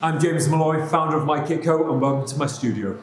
I'm James Molloy, founder of MYKITCO, and welcome to my studio.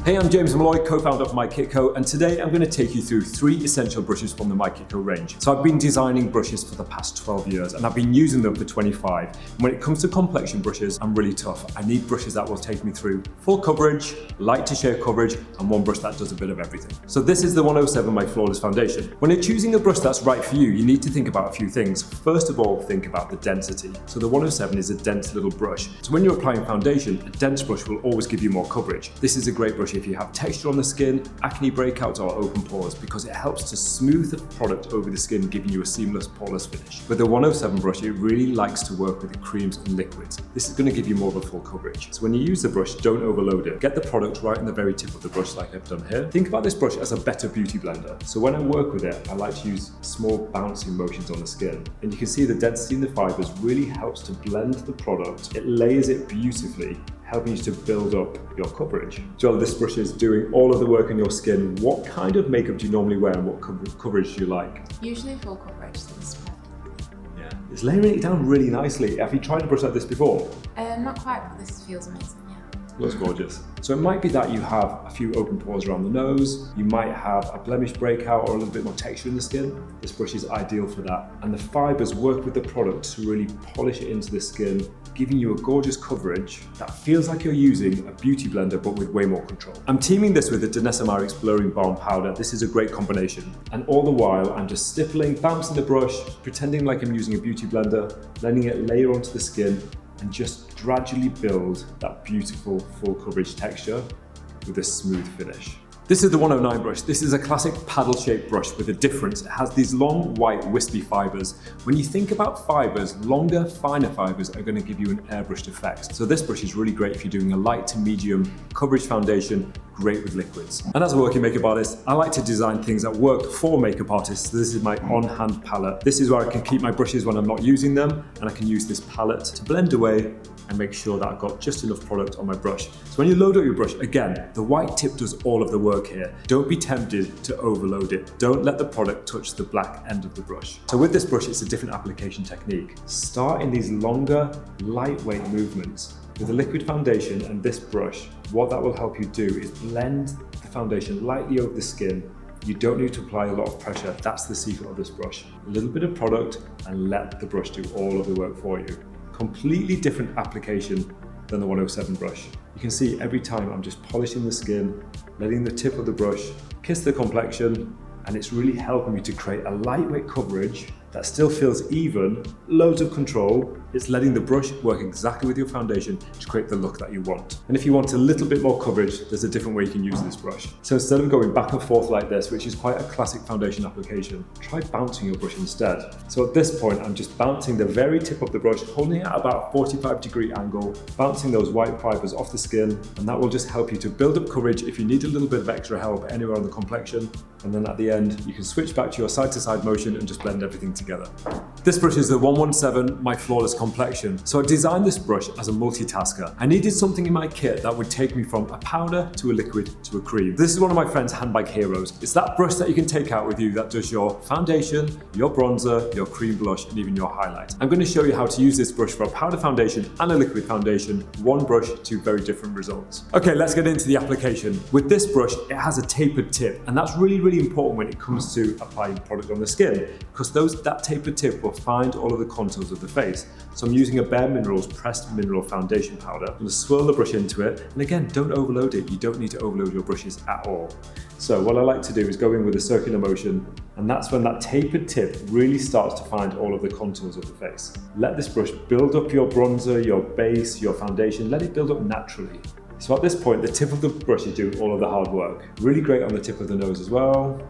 Hey, I'm James Molloy, co-founder of MYKITCO, and today I'm going to take you through 3 essential brushes from the MYKITCO range. So I've been designing brushes for the past 12 years, and I've been using them for 25. And when it comes to complexion brushes, I'm really tough. I need brushes that will take me through full coverage, light to shade coverage, and one brush that does a bit of everything. So this is the 107 My Flawless Foundation. When you're choosing a brush that's right for you, you need to think about a few things. First of all, think about the density. So the 107 is a dense little brush. So when you're applying foundation, a dense brush will always give you more coverage. This is a great brush if you have texture on the skin, acne breakouts, or open pores, because it helps to smooth the product over the skin, giving you a seamless, poreless finish. With the 107 brush, it really likes to work with the creams and liquids. This is going to give you more of a full coverage. So when you use the brush, don't overload it. Get the product right in the very tip of the brush like I've done here. Think about this brush as a better beauty blender. So when I work with it, I like to use small bouncing motions on the skin. And you can see the density in the fibers really helps to blend the product. It layers it beautifully, helping you to build up your coverage. Joel, this brush is doing all of the work on your skin. What kind of makeup do you normally wear and what coverage do you like? Usually full coverage, so this is perfect. Yeah, it's layering it down really nicely. Have you tried a brush like this before? Not quite, but this feels amazing, yeah. Looks gorgeous. So it might be that you have a few open pores around the nose, you might have a blemish breakout or a little bit more texture in the skin. This brush is ideal for that. And the fibers work with the product to really polish it into the skin, giving you a gorgeous coverage that feels like you're using a beauty blender but with way more control. I'm teaming this with the Denesamarix Blurring Balm Powder. This is a great combination. And all the while I'm just stippling, bouncing the brush, pretending like I'm using a beauty blender, letting it layer onto the skin and just gradually build that beautiful full coverage texture with a smooth finish. This is the 109 brush. This is a classic paddle-shaped brush with a difference. It has these long, white, wispy fibers. When you think about fibers, longer, finer fibers are going to give you an airbrushed effect. So this brush is really great if you're doing a light to medium coverage foundation, great with liquids. And as a working makeup artist, I like to design things that work for makeup artists. This is my on-hand palette. This is where I can keep my brushes when I'm not using them, and I can use this palette to blend away and make sure that I've got just enough product on my brush. So when you load up your brush, again, the white tip does all of the work here. Don't be tempted to overload it. Don't let the product touch the black end of the brush. So with this brush, it's a different application technique. Start in these longer, lightweight movements. With a liquid foundation and this brush, what that will help you do is blend the foundation lightly over the skin. You don't need to apply a lot of pressure. That's the secret of this brush. A little bit of product and let the brush do all of the work for you. Completely different application than the 107 brush. You can see every time I'm just polishing the skin, letting the tip of the brush kiss the complexion, and it's really helping me to create a lightweight coverage that still feels even, loads of control. It's letting the brush work exactly with your foundation to create the look that you want. And if you want a little bit more coverage, there's a different way you can use this brush. So instead of going back and forth like this, which is quite a classic foundation application, try bouncing your brush instead. So at this point, I'm just bouncing the very tip of the brush, holding it at about a 45-degree angle, bouncing those white fibers off the skin, and that will just help you to build up coverage if you need a little bit of extra help anywhere on the complexion. And then at the end, you can switch back to your side-to-side motion and just blend everything together. This brush is the 117 My Flawless Complexion. So I designed this brush as a multitasker. I needed something in my kit that would take me from a powder to a liquid to a cream. This is one of my friend's handbag heroes. It's that brush that you can take out with you that does your foundation, your bronzer, your cream blush, and even your highlight. I'm going to show you how to use this brush for a powder foundation and a liquid foundation. One brush, 2 very different results. Okay, let's get into the application. With this brush, it has a tapered tip, and that's really, really important when it comes to applying product on the skin, because that tapered tip will find all of the contours of the face. So I'm using a Bare Minerals pressed mineral foundation powder. I'm going to swirl the brush into it, and again, don't overload it. You don't need to overload your brushes at all. So what I like to do is go in with a circular motion, and that's when that tapered tip really starts to find all of the contours of the face. Let this brush build up your bronzer, your base, your foundation. Let it build up naturally. So at this point, the tip of the brush is doing all of the hard work. Really great on the tip of the nose as well.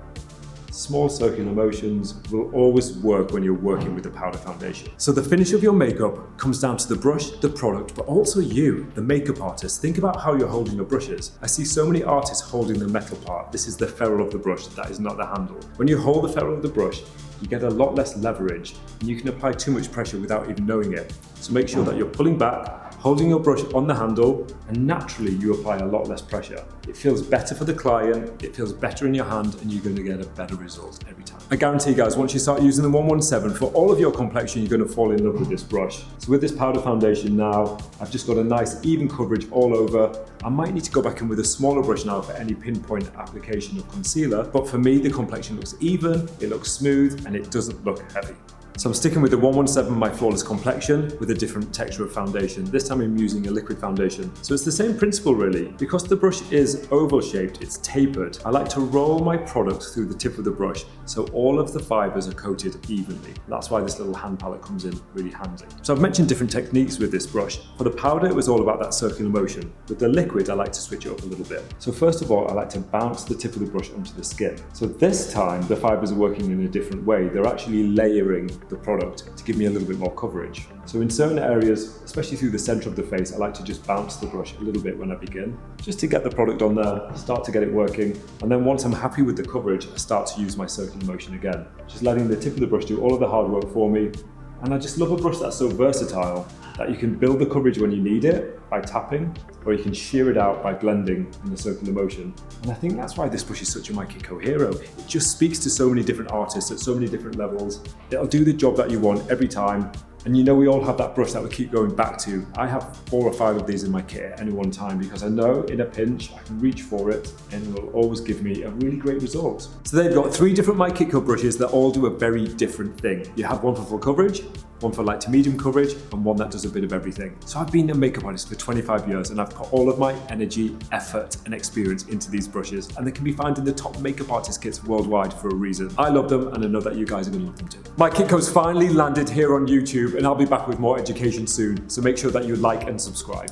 Small circular motions will always work when you're working with a powder foundation. So the finish of your makeup comes down to the brush, the product, but also you, the makeup artist. Think about how you're holding your brushes. I see so many artists holding the metal part. This is the ferrule of the brush, that is not the handle. When you hold the ferrule of the brush, you get a lot less leverage, and you can apply too much pressure without even knowing it. So make sure that you're pulling back holding your brush on the handle, and naturally you apply a lot less pressure. It feels better for the client, it feels better in your hand, and you're going to get a better result every time. I guarantee you guys, once you start using the 117 for all of your complexion, you're going to fall in love with this brush. So with this powder foundation now, I've just got a nice even coverage all over. I might need to go back in with a smaller brush now for any pinpoint application of concealer, but for me the complexion looks even, it looks smooth, and it doesn't look heavy. So I'm sticking with the 117 My Flawless Complexion with a different texture of foundation. This time I'm using a liquid foundation. So it's the same principle really. Because the brush is oval shaped, it's tapered, I like to roll my product through the tip of the brush so all of the fibers are coated evenly. That's why this little hand palette comes in really handy. So I've mentioned different techniques with this brush. For the powder, it was all about that circular motion. With the liquid, I like to switch it up a little bit. So first of all, I like to bounce the tip of the brush onto the skin. So this time, the fibers are working in a different way. They're actually layering the product to give me a little bit more coverage. So in certain areas, especially through the center of the face, I like to just bounce the brush a little bit when I begin, just to get the product on there, start to get it working. And then once I'm happy with the coverage, I start to use my circular motion again, just letting the tip of the brush do all of the hard work for me. And I just love a brush that's so versatile that you can build the coverage when you need it by tapping, or you can shear it out by blending in the circular motion. And I think that's why this brush is such a MYKITCO hero. It just speaks to so many different artists at so many different levels. It'll do the job that you want every time. And you know, we all have that brush that we keep going back to. I have 4 or 5 of these in my kit at any one time because I know in a pinch I can reach for it and it will always give me a really great result. So they've got 3 different MYKITCO brushes that all do a very different thing. You have one for full coverage, one for light to medium coverage, and one that does a bit of everything. So I've been a makeup artist for 25 years and I've put all of my energy, effort, and experience into these brushes, and they can be found in the top makeup artist kits worldwide for a reason. I love them and I know that you guys are going to love them too. MYKITCO's finally landed here on YouTube, and I'll be back with more education soon, so make sure that you like and subscribe.